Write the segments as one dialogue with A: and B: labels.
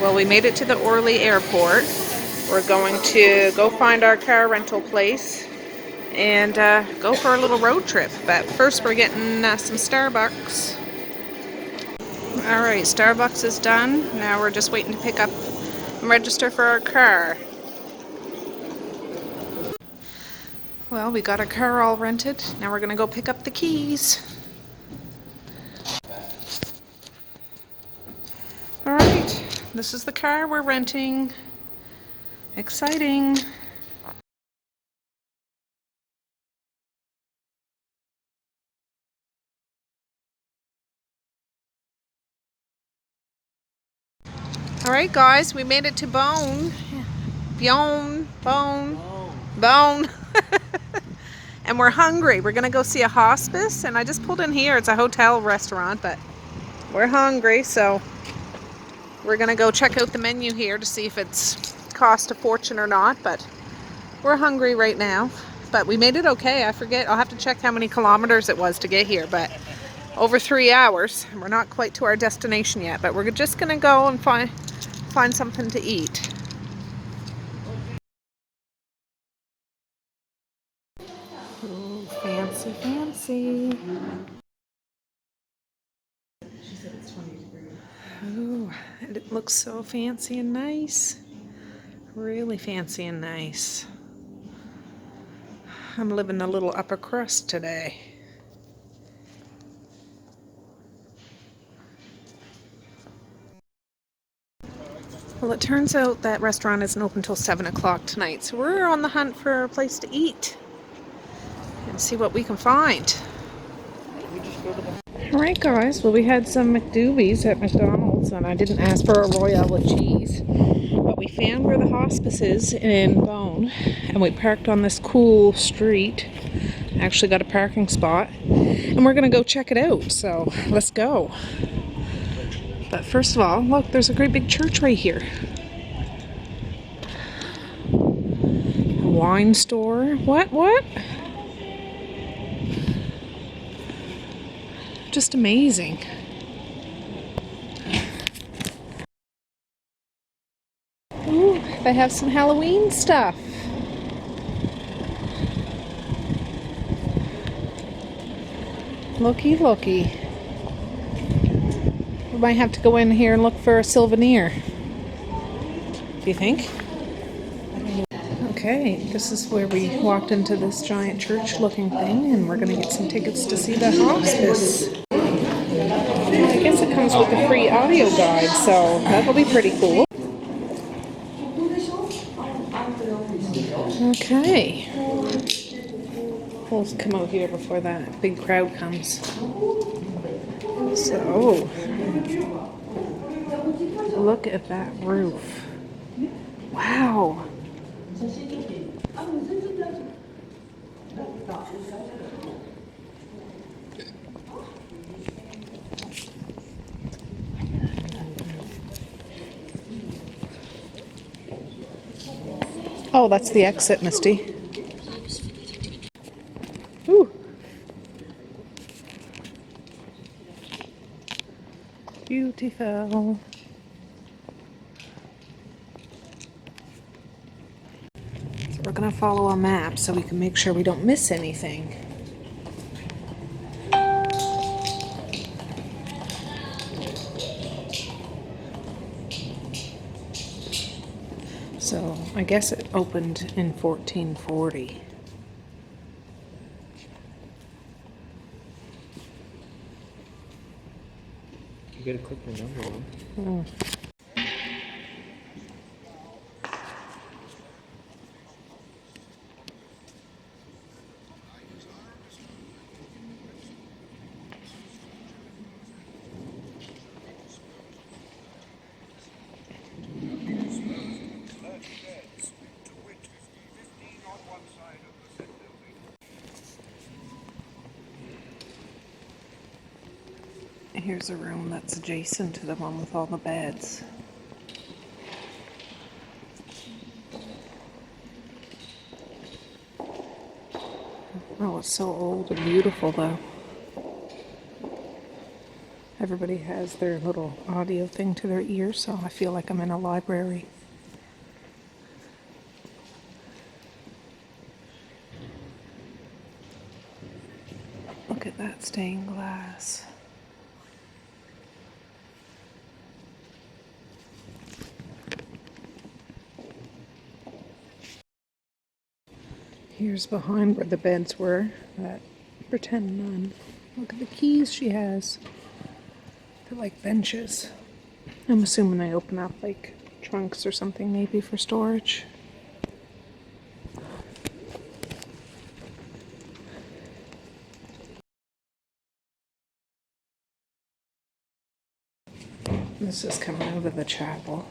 A: Well, we made it to the Orly airport. We're going to go find our car rental place and go for a little road trip. But first we're getting some Starbucks. Alright, Starbucks is done. Now we're just waiting to pick up and register for our car. Well, we got our car all rented. Now we're going to go pick up the keys. Alright, this is the car we're renting. Exciting. Alright guys, we made it to Beaune. Beaune. And we're hungry. We're gonna go see a hospice, and I just pulled in here. It's a hotel restaurant, but we're hungry, so we're gonna go check out the menu here to see if it's cost a fortune or not, but we're hungry right now. But we made it okay. I forget, I'll have to check how many kilometers it was to get here, but over 3 hours. We're not quite to our destination yet, but we're just gonna go and find something to eat. Ooh, fancy, fancy. Ooh, and it looks so fancy and nice. Really fancy and nice. I'm living a little upper crust today. Well, it turns out that restaurant isn't open till 7 o'clock tonight, so we're on the hunt for a place to eat and see what we can find. Alright guys, well we had some McDoobies at McDonald's, and I didn't ask for a Royale with cheese, but we found where the hospice is in Beaune, and we parked on this cool street. Actually got a parking spot, and we're gonna go check it out, so let's go. But first of all, look, there's a great big church right here. A wine store. What? Just amazing. Ooh, they have some Halloween stuff. Looky, looky. We might have to go in here and look for a souvenir. Do you think? Okay, this is where we walked into this giant church looking thing, and we're gonna get some tickets to see the hospice. I guess it comes with a free audio guide, so that'll be pretty cool. Okay. We'll come out here before that big crowd comes. So, look at that roof. Wow. Oh, that's the exit, Misty. Ooh. Beautiful. So we're gonna follow a map so we can make sure we don't miss anything. So I guess it opened in 1440.
B: You gotta click the number one.
A: Oh. Here's a room that's adjacent to the one with all the beds. Oh, it's so old and beautiful though. Everybody has their little audio thing to their ear, so I feel like I'm in a library. Look at that stained glass. Here's behind where the beds were, that pretend nun. Look at the keys she has. They're like benches. I'm assuming they open up like trunks or something, maybe for storage. This is coming out of the chapel.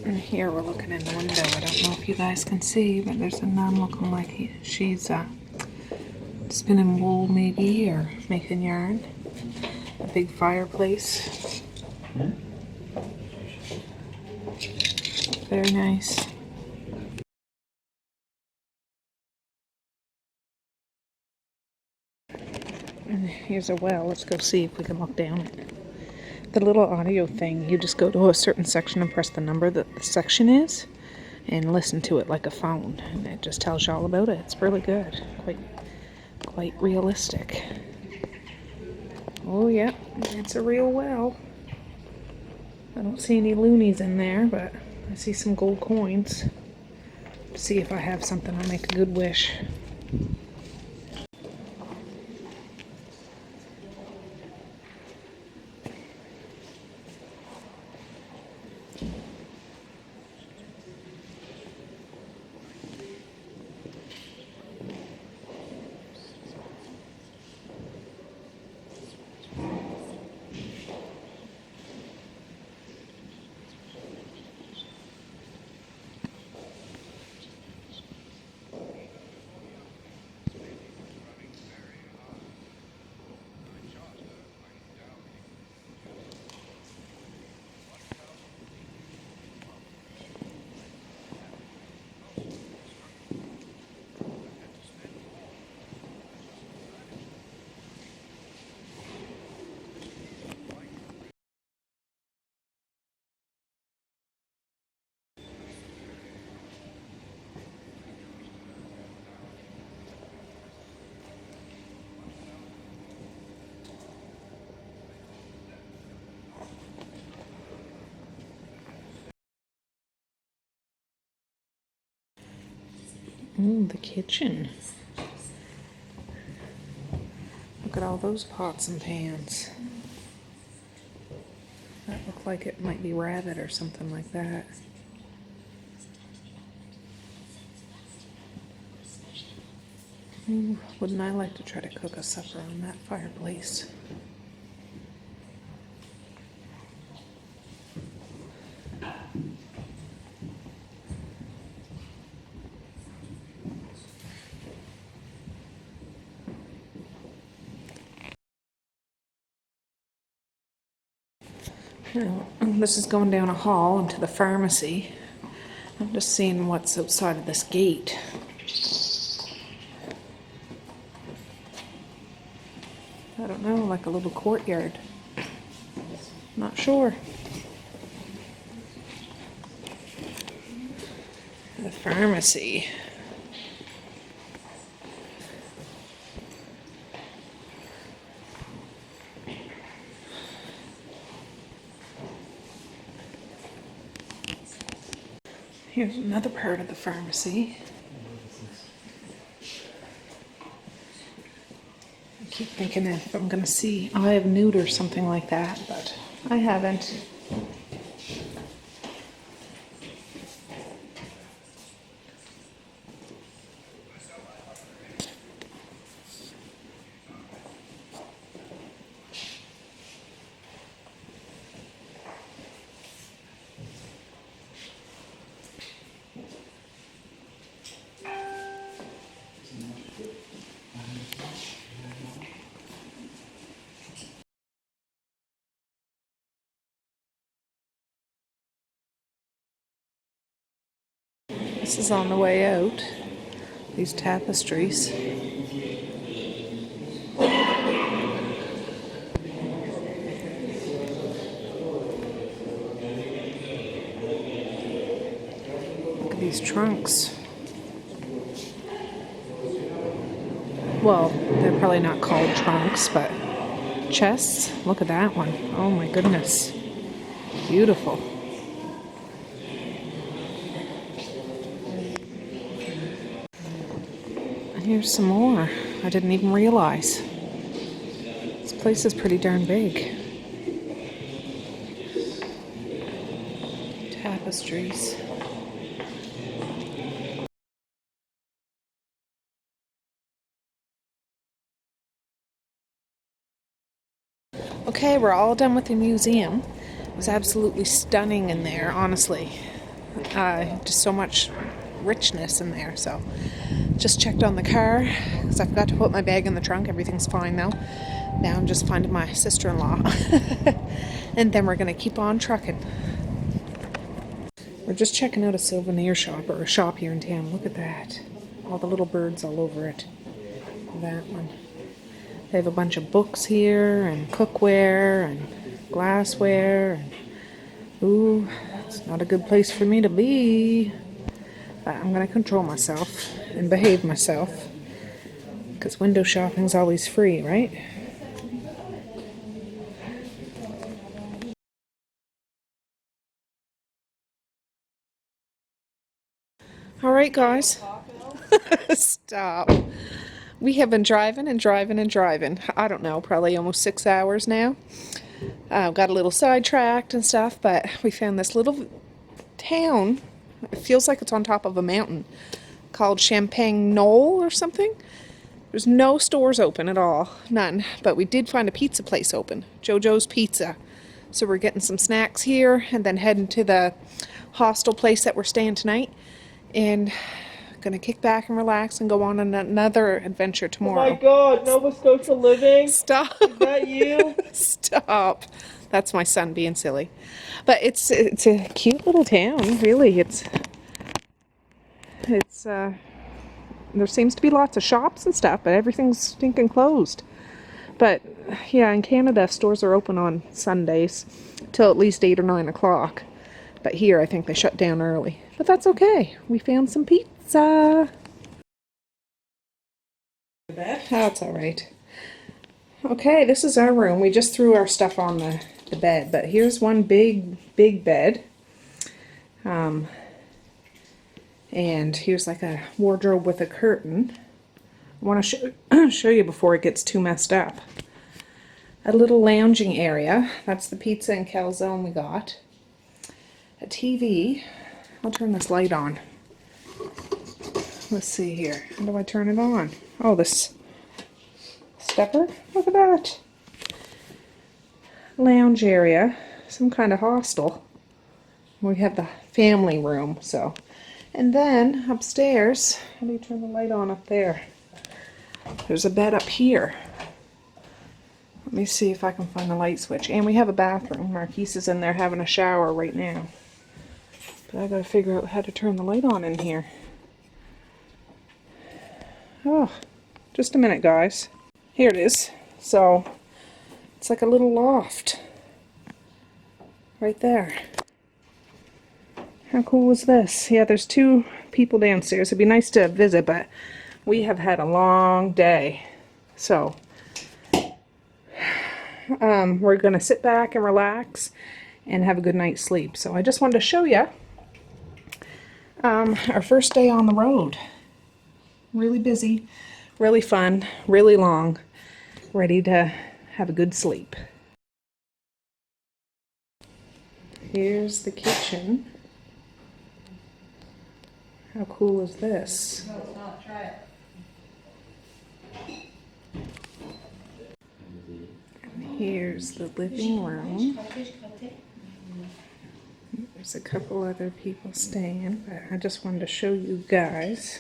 A: And here we're looking in the window. I don't know if you guys can see, but there's a nun looking like she's spinning wool maybe, or making yarn. A big fireplace. Very nice. And here's a well. Let's go see if we can look down it. The little audio thing, you just go to a certain section and press the number that the section is and listen to it like a phone, and it just tells you all about it. It's really good. Quite realistic. Oh yeah, it's a real well. I don't see any loonies in there, but I see some gold coins. See if I have something, I'll make a good wish. Ooh, the kitchen. Look at all those pots and pans. That looked like it might be rabbit or something like that. Ooh, wouldn't I like to try to cook a supper on that fireplace? Now, this is going down a hall into the pharmacy. I'm just seeing what's outside of this gate. I don't know, like a little courtyard. Not sure. The pharmacy. Here's another part of the pharmacy. I keep thinking if I'm going to see Eye of Newt or something like that, but I haven't. This is on the way out. These tapestries. Look at these trunks. Well, they're probably not called trunks, but chests. Look at that one. Oh my goodness. Beautiful. And here's some more. I didn't even realize. This place is pretty darn big. Tapestries. Okay, we're all done with the museum. It was absolutely stunning in there, honestly. Just so much richness in there. So just checked on the car because I forgot to put my bag in the trunk. Everything's fine though. Now I'm just finding my sister-in-law. And then we're going to keep on trucking. We're just checking out a souvenir shop, or a shop here in town. Look at that. All the little birds all over it. That one. They have a bunch of books here, and cookware, and glassware. And, ooh, it's not a good place for me to be. But I'm going to control myself and behave myself. Because window shopping's always free, right? All right, guys. Stop. We have been driving and driving and driving. I don't know, probably almost 6 hours now. Got a little sidetracked and stuff, but we found this little town. It feels like it's on top of a mountain called Champagne Knoll or something. There's no stores open at all. None. But we did find a pizza place open. JoJo's Pizza. So we're getting some snacks here and then heading to the hostel place that we're staying tonight. And gonna kick back and relax and go on another adventure tomorrow.
B: Oh my god, Nova Scotia living?
A: Stop.
B: Is that you?
A: Stop. That's my son being silly. But it's a cute little town, really. It's there seems to be lots of shops and stuff, but everything's stinking closed. But yeah, in Canada, stores are open on Sundays till at least 8 or 9 o'clock. But here, I think they shut down early. But that's okay. We found some pizza. That's all right. Okay, this is our room. We just threw our stuff on the bed. But here's one big bed. And here's like a wardrobe with a curtain. I want to show you before it gets too messed up. A little lounging area. That's the pizza and calzone we got. A TV. I'll turn this light on. Let's see here. How do I turn it on? Oh, this stepper. Look at that. Lounge area. Some kind of hostel. We have the family room, so. And then upstairs, how do you turn the light on up there? There's a bed up here. Let me see if I can find the light switch. And we have a bathroom. Marquise is in there having a shower right now. But I gotta figure out how to turn the light on in here. Oh, just a minute, guys. Here it is. So, it's like a little loft. Right there. How cool is this? Yeah, there's 2 people downstairs. It'd be nice to visit, but we have had a long day. So, we're going to sit back and relax and have a good night's sleep. So I just wanted to show you our first day on the road. Really busy, really fun, really long, ready to have a good sleep. Here's the kitchen. How cool is this?
C: No, it's not. Try it.
A: Here's the living room. There's a couple other people staying, but I just wanted to show you guys.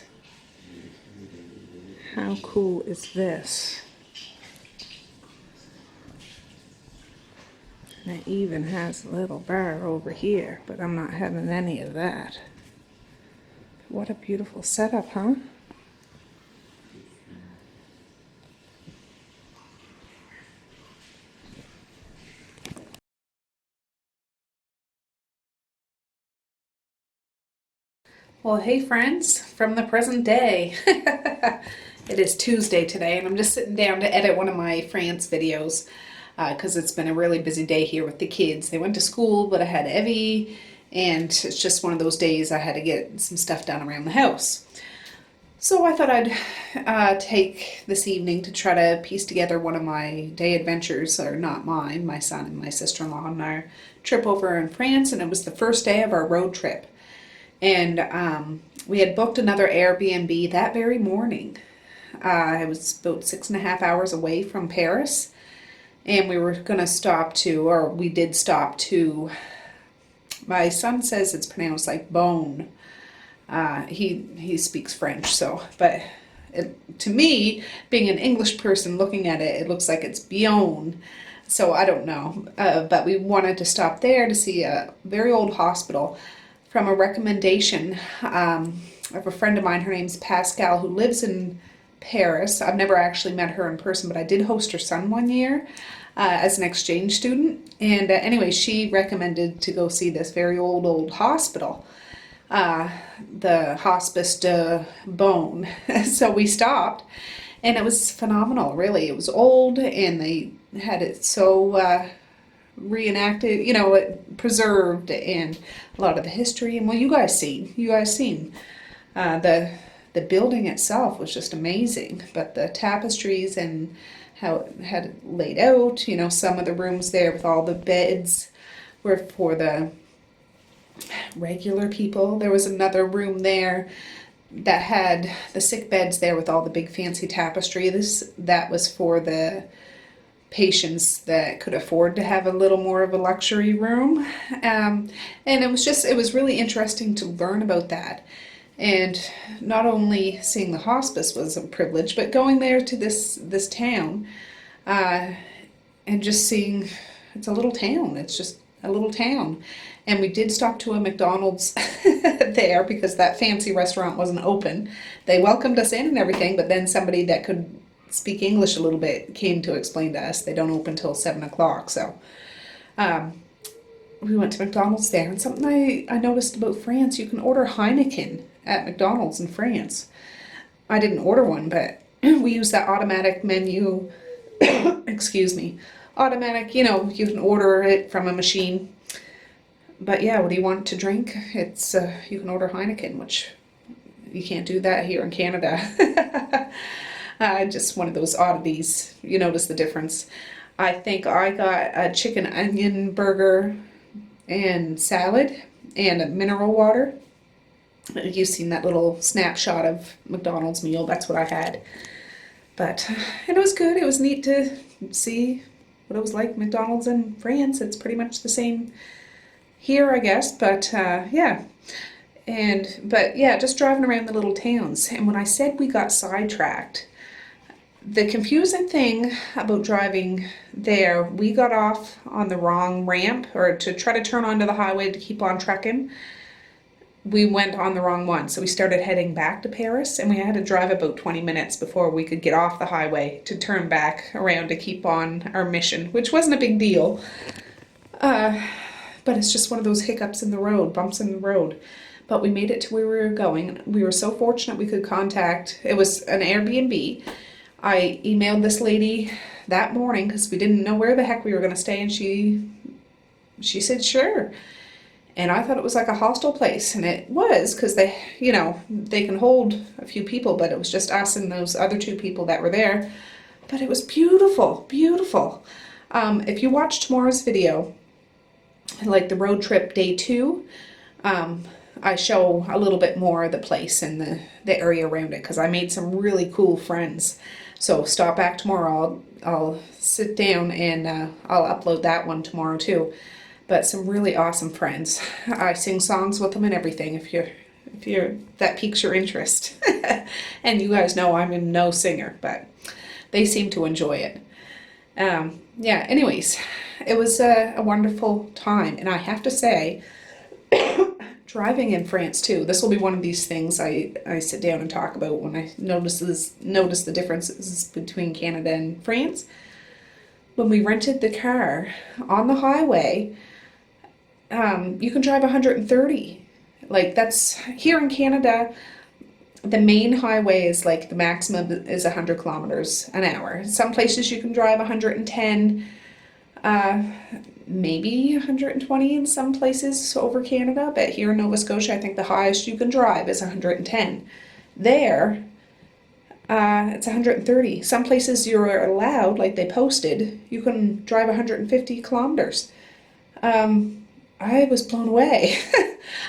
A: How cool is this? And it even has a little bar over here, but I'm not having any of that. What a beautiful setup, huh? Well, hey friends, from the present day. It is Tuesday today, and I'm just sitting down to edit one of my France videos because it's been a really busy day here with the kids. They went to school, but I had Evie, and it's just one of those days I had to get some stuff done around the house. So I thought I'd take this evening to try to piece together one of my day adventures, or not mine, my son and my sister-in-law on our trip over in France, and it was the first day of our road trip. And we had booked another Airbnb that very morning. It was about 6.5 hours away from Paris, and we were going to stop to, or we did stop to, my son says it's pronounced like Beaune. He speaks French, so, but to me, being an English person looking at it, it looks like it's Beaune. So I don't know, but we wanted to stop there to see a very old hospital from a recommendation of a friend of mine. Her name's Pascal, who lives in Paris. I've never actually met her in person, but I did host her son one year as an exchange student. And anyway, she recommended to go see this very old hospital, the Hospices de Beaune. So we stopped, and it was phenomenal, really. It was old, and they had it so reenacted, preserved, and a lot of the history. And well, you guys seen the building itself was just amazing, but the tapestries and how it had it laid out, some of the rooms there with all the beds were for the regular people. There was another room there that had the sick beds there with all the big fancy tapestry. That was for the patients that could afford to have a little more of a luxury room. And it was really interesting to learn about that. And not only seeing the hospice was a privilege, but going there to this town and just seeing, it's a little town. It's just a little town. And we did stop to a McDonald's there because that fancy restaurant wasn't open. They welcomed us in and everything, but then somebody that could speak English a little bit came to explain to us they don't open till 7 o'clock. So we went to McDonald's there, and something I noticed about France, you can order Heineken at McDonald's in France. I didn't order one, but we use that automatic menu. Excuse me. Automatic, you can order it from a machine. But yeah, what do you want to drink? It's you can order Heineken, which you can't do that here in Canada. Just one of those oddities. You notice the difference. I think I got a chicken onion burger and salad and a mineral water. You've seen that little snapshot of McDonald's meal. That's what I had. But it was good. It was neat to see what it was like McDonald's in France. It's pretty much the same here, I guess. But yeah. But yeah, just driving around the little towns. And when I said we got sidetracked, the confusing thing about driving there, we got off on the wrong ramp, or to try to turn onto the highway to keep on trucking. We went on the wrong one. So we started heading back to Paris, and we had to drive about 20 minutes before we could get off the highway to turn back around to keep on our mission, which wasn't a big deal. But it's just one of those hiccups in the road, bumps in the road. But we made it to where we were going. We were so fortunate we could contact, it was an Airbnb. I emailed this lady that morning because we didn't know where the heck we were going to stay, and she said sure. And I thought it was like a hostel place, and it was, because they can hold a few people, but it was just us and those other 2 people that were there. But it was beautiful, beautiful. If you watch tomorrow's video, like the road trip day 2, I show a little bit more of the place and the area around it, because I made some really cool friends. So stop back tomorrow. I'll sit down and I'll upload that one tomorrow too. But some really awesome friends. I sing songs with them and everything, if that piques your interest. And you guys know I'm no singer, but they seem to enjoy it. Yeah, anyways, it was a wonderful time. And I have to say,
C: Driving in France too. This will be one of these things I sit down and talk about when I notice the differences between Canada and France. When we rented the car on the highway, you can drive 130. Like that's here in Canada. The main highway is like the maximum is 100 kilometers an hour. Some places you can drive 110, maybe 120 in some places over Canada, but here in Nova Scotia, I think the highest you can drive is 110. There, it's 130. Some places you're allowed, like they posted, you can drive 150 kilometers. I was blown away.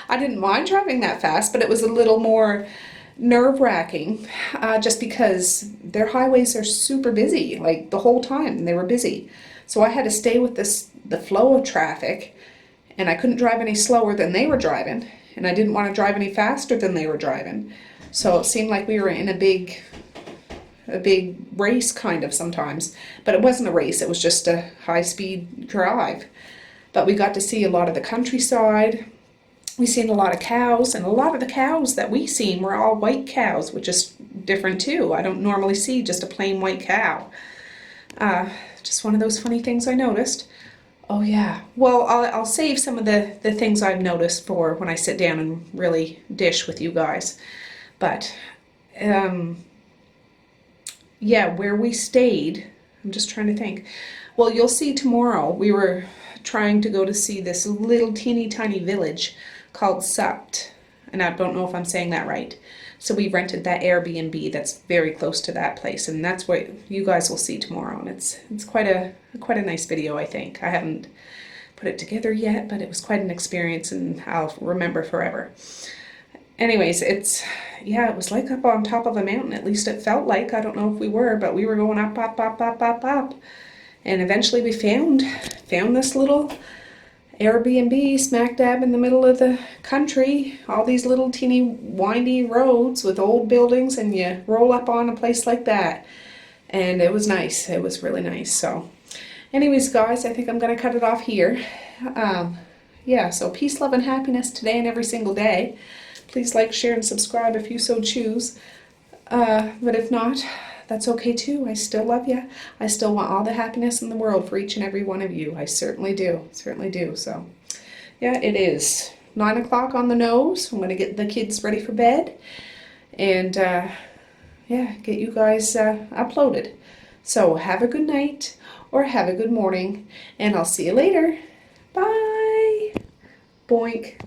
C: I didn't mind driving that fast, but it was a little more nerve-wracking, just because their highways are super busy, like the whole time they were busy. So I had to stay with the flow of traffic, and I couldn't drive any slower than they were driving, and I didn't want to drive any faster than they were driving. So it seemed like we were in a big race kind of sometimes, but it wasn't a race, it was just a high-speed drive. But we got to see a lot of the countryside. We seen a lot of cows, and a lot of the cows that we seen were all white cows, which is different too. I don't normally see just a plain white cow. Just one of those funny things I noticed. Oh yeah, well I'll save some of the things I've noticed for when I sit down and really dish with you guys. But yeah, where we stayed, I'm just trying to think. Well, you'll see tomorrow, we were trying to go to see this little teeny tiny village called Supt, and I don't know if I'm saying that right. So we rented that Airbnb that's very close to that place, and that's what you guys will see tomorrow. And it's quite a nice video, I think. I haven't put it together yet, but it was quite an experience, and I'll remember forever. Anyways, it was like up on top of a mountain. At least it felt like. I don't know if we were, but we were going up, up, up, up, up, up. And eventually we found this little Airbnb smack dab in the middle of the country. All these little teeny windy roads with old buildings, and you roll up on a place like that. And it was nice. It was really nice. So anyways, guys, I think I'm going to cut it off here. Yeah, so peace, love, and happiness today and every single day. Please like, share, and subscribe if you so choose. But if not, that's okay too. I still love you. I still want all the happiness in the world for each and every one of you. I certainly do. Certainly do. So, yeah, it is 9 o'clock on the nose. I'm going to get the kids ready for bed. And, yeah, get you guys uploaded. So, have a good night or have a good morning. And I'll see you later. Bye. Boink.